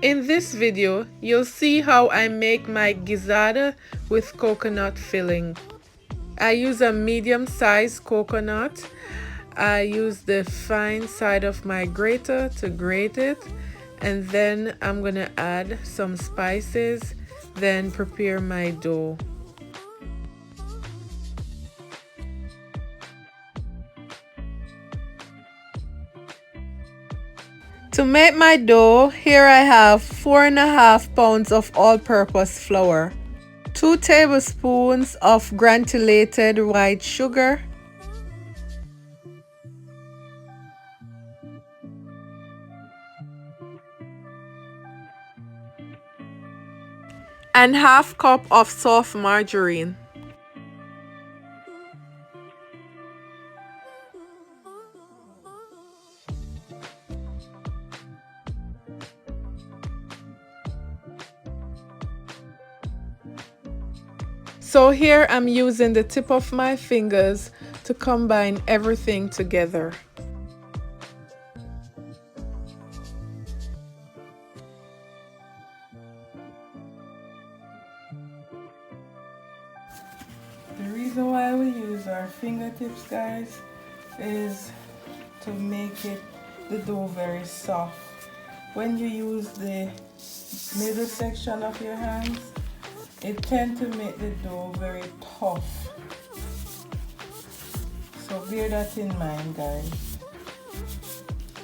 In this video, you'll see how I make my gizzarda with coconut filling. I use a medium-sized coconut. I use the fine side of my grater to grate it, and then I'm gonna add some spices, then prepare my dough. To make my dough, here I have 4.5 pounds of all-purpose flour, 2 tablespoons of granulated white sugar, and half cup of soft margarine. So here I'm using the tip of my fingers to combine everything together. The reason why we use our fingertips, guys, is to make the dough very soft. When you use the middle section of your hands, it tends to make the dough very tough. So bear that in mind, guys.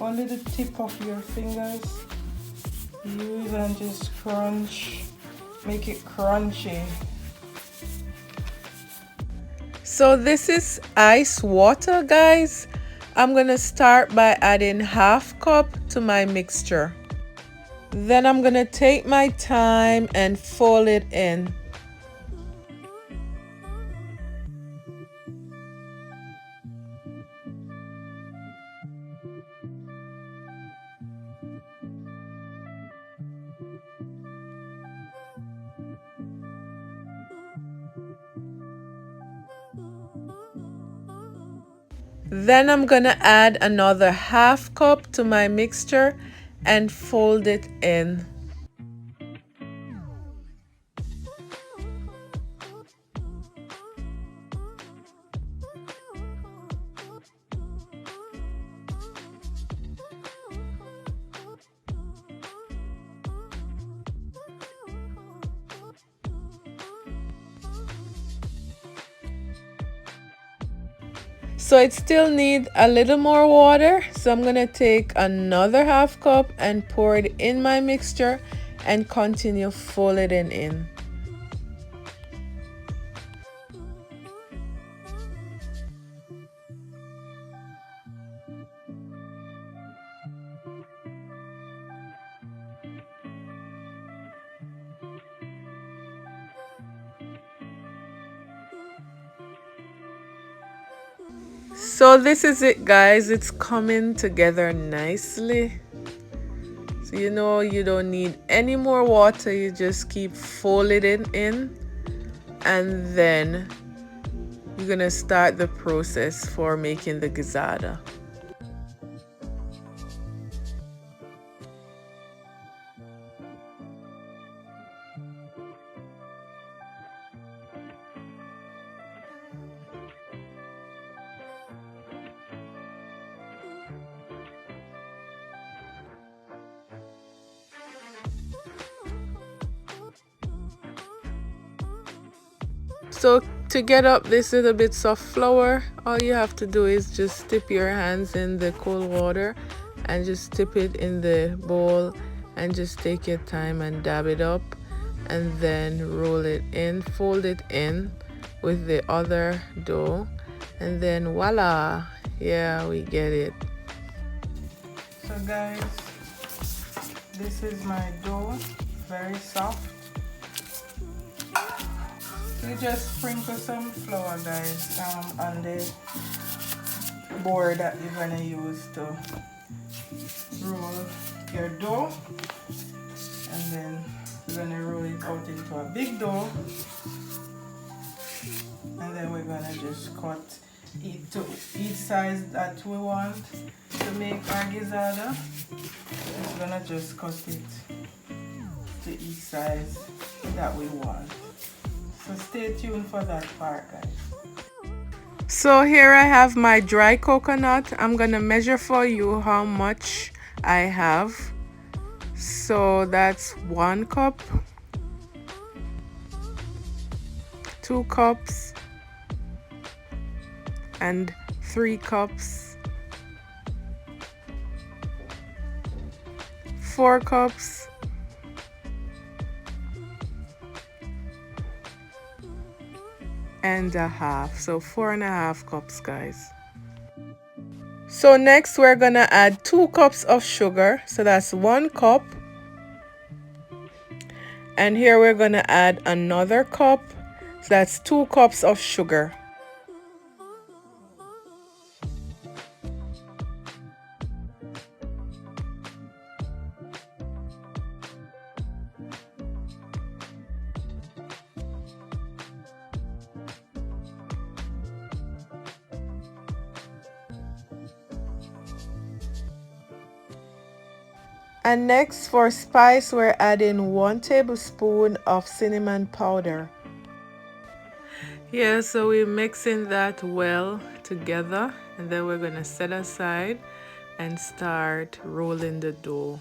Only the tip of your fingers use and just crunch, make it crunchy. So this is ice water, guys. I'm gonna start by adding half cup to my mixture. Then I'm gonna take my time and fold it in. Then I'm gonna add another half cup to my mixture and fold it in. So it still needs a little more water, so I'm gonna take another half cup and pour it in my mixture and continue folding in. So this is it, guys. It's coming together nicely. So you know you don't need any more water. You just keep folding it in, and then you're gonna start the process for making the gizzarda. So to get up this little bits of flour, all you have to do is just dip your hands in the cold water and just dip it in the bowl and just take your time and dab it up, and then roll it in, fold it in with the other dough, and then voila, yeah, we get it. So guys, this is my dough, very soft. You just sprinkle some flour, guys, on the board that you're gonna use to roll your dough, and then we're gonna roll it out into a big dough, and then we're gonna just cut to each size that we want to make our gizzarda. Just gonna just cut it to each size that we want. So stay tuned for that part, guys. So here I have my dry coconut. I'm gonna measure for you how much I have. So that's 1 cup, 2 cups, and 3 cups, 4 cups, and a half. So 4.5 cups, guys. So next we're gonna add 2 cups of sugar. So that's 1 cup. And here we're gonna add another cup. So that's 2 cups of sugar. And next for spice, we're adding 1 tablespoon of cinnamon powder. Yeah, so we're mixing that well together, and then we're gonna set aside and start rolling the dough.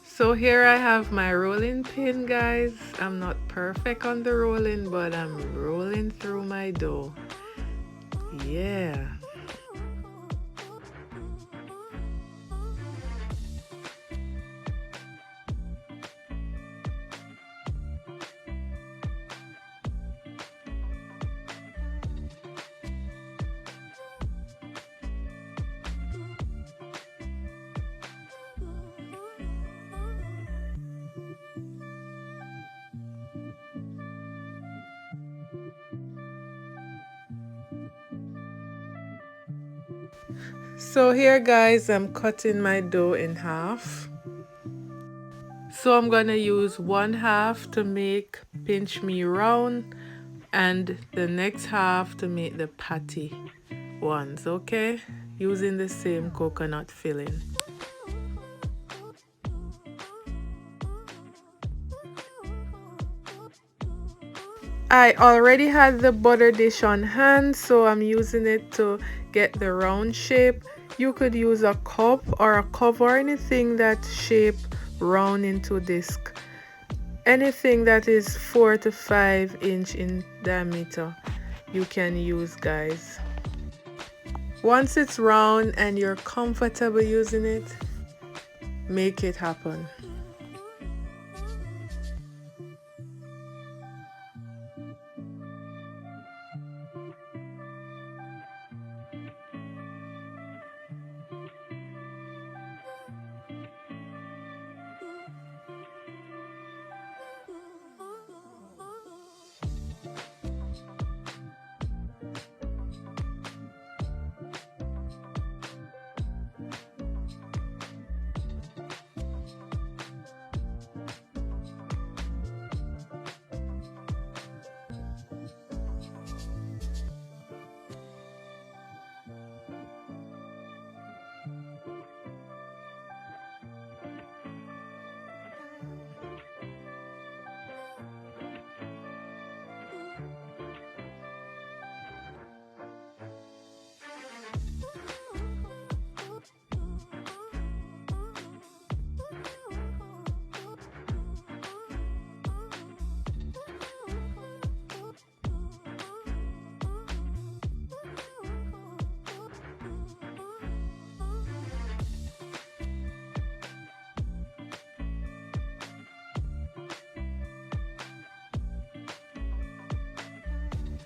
So here I have my rolling pin, guys. I'm not perfect on the rolling, but I'm rolling through my dough. Yeah. So here, guys, I'm cutting my dough in half. So I'm gonna use 1/2 to make pinch me round and the next half to make the patty ones, okay? Using the same coconut filling. I already had the butter dish on hand, so I'm using it to get the round shape. You could use a cup or a cover or anything that shape round into disc. Anything that is 4 to 5 inch in diameter you can use, guys. Once it's round and you're comfortable using it, make it happen.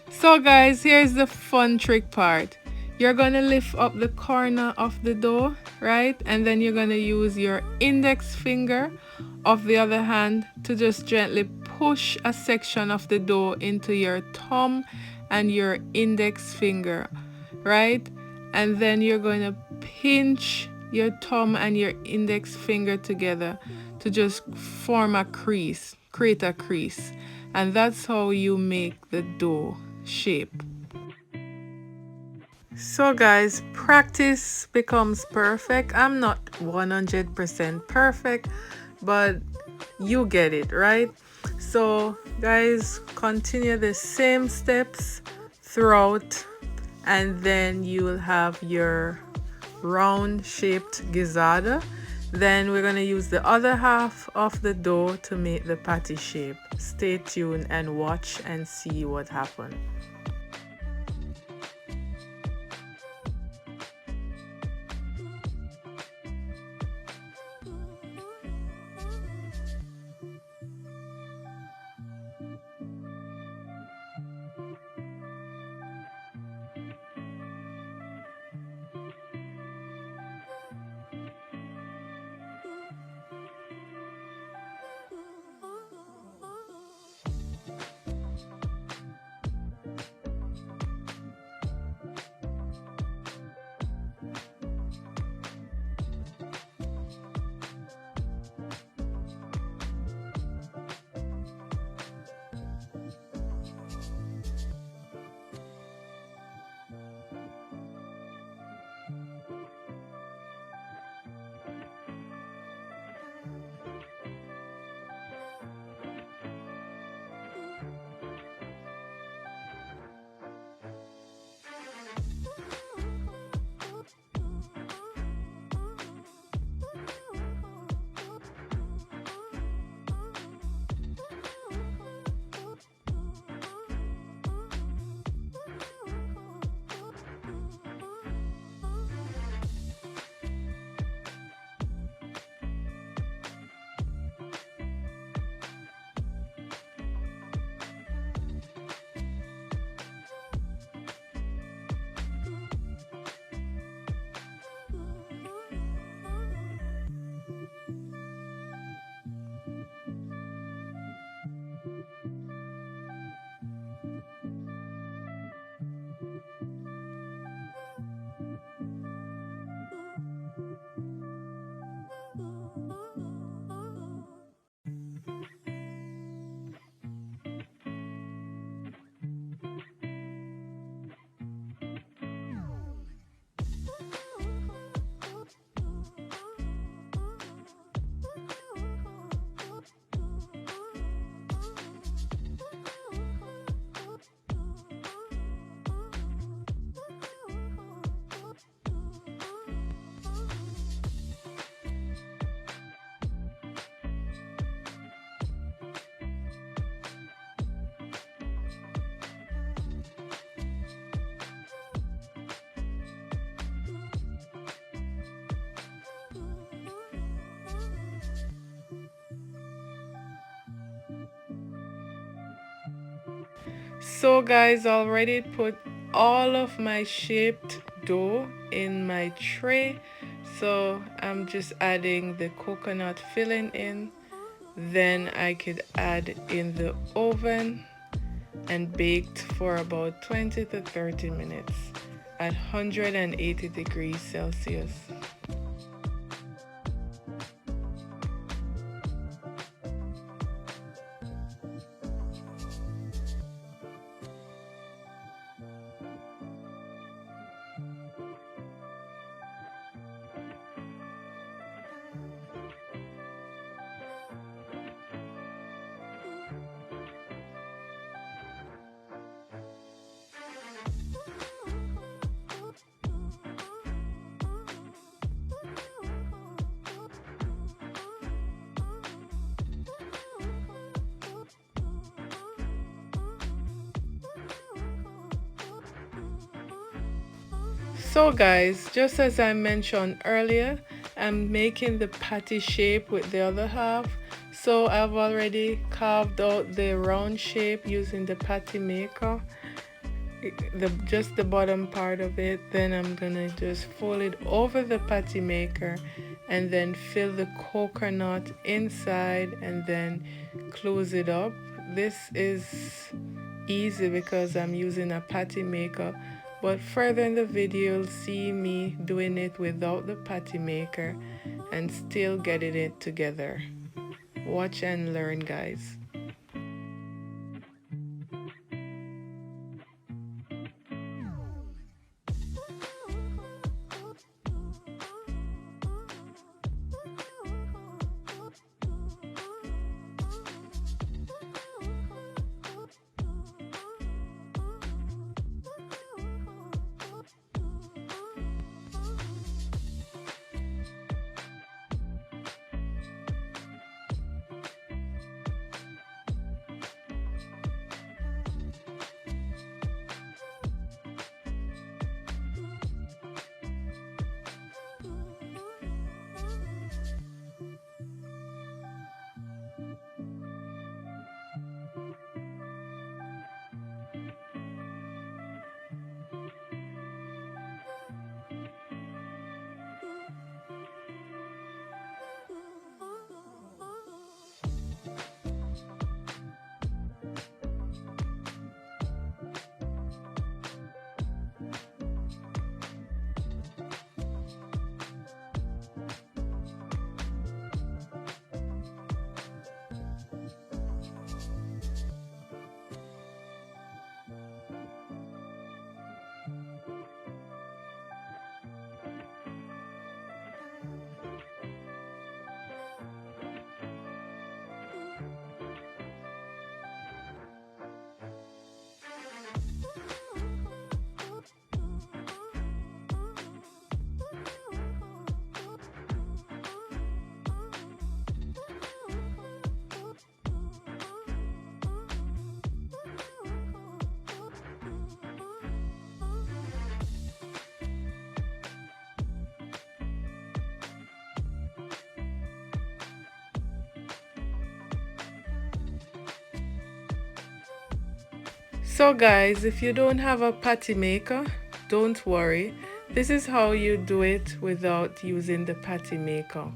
So guys, here's the fun trick part. You're gonna lift up the corner of the dough, right? And then you're gonna use your index finger of the other hand to just gently push a section of the dough into your thumb and your index finger, right? And then you're going to pinch your thumb and your index finger together to just form a crease, create a crease. and that's how you make the dough shape. So guys, practice becomes perfect. I'm not 100% perfect, but you get it, right? So guys, continue the same steps throughout, and then you will have your round shaped gizzarda. Then we're going to use the other half of the dough to make the patty shape. Stay tuned and watch and see what happens. So guys, already put all of my shaped dough in my tray. So I'm just adding the coconut filling in. Then I could add in the oven and baked for about 20 to 30 minutes at 180 degrees Celsius. So guys, just as I mentioned earlier, I'm making the patty shape with the other half. So I've already carved out the round shape using the patty maker, just the bottom part of it. Then I'm gonna just fold it over the patty maker and then fill the coconut inside and then close it up. This is easy because I'm using a patty maker, but further in the video you'll see me doing it without the patty maker and still getting it together. Watch and learn, guys. So guys, if you don't have a patty maker, don't worry. This is how you do it without using the patty maker.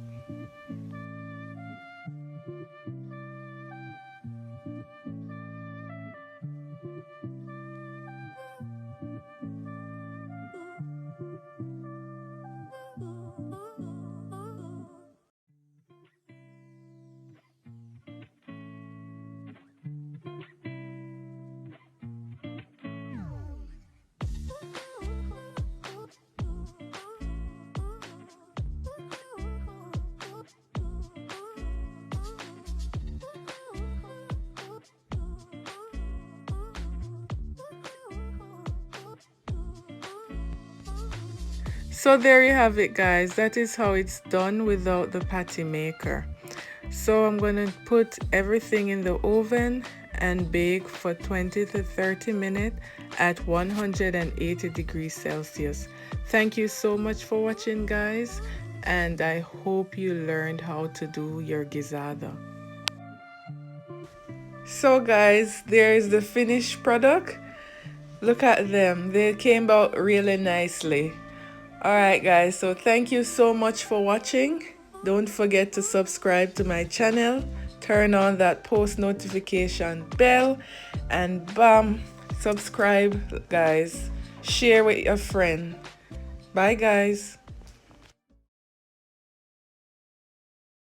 So there you have it guys, that is how it's done without the patty maker. So I'm going to put everything in the oven and bake for 20 to 30 minutes at 180 degrees Celsius. Thank you so much for watching guys, and I hope you learned how to do your gizzarda. So guys, there is the finished product. Look at them, they came out really nicely. Alright guys, so thank you so much for watching. Don't forget to subscribe to my channel, turn on that post notification bell, and bam, subscribe guys. Share with your friend. Bye guys.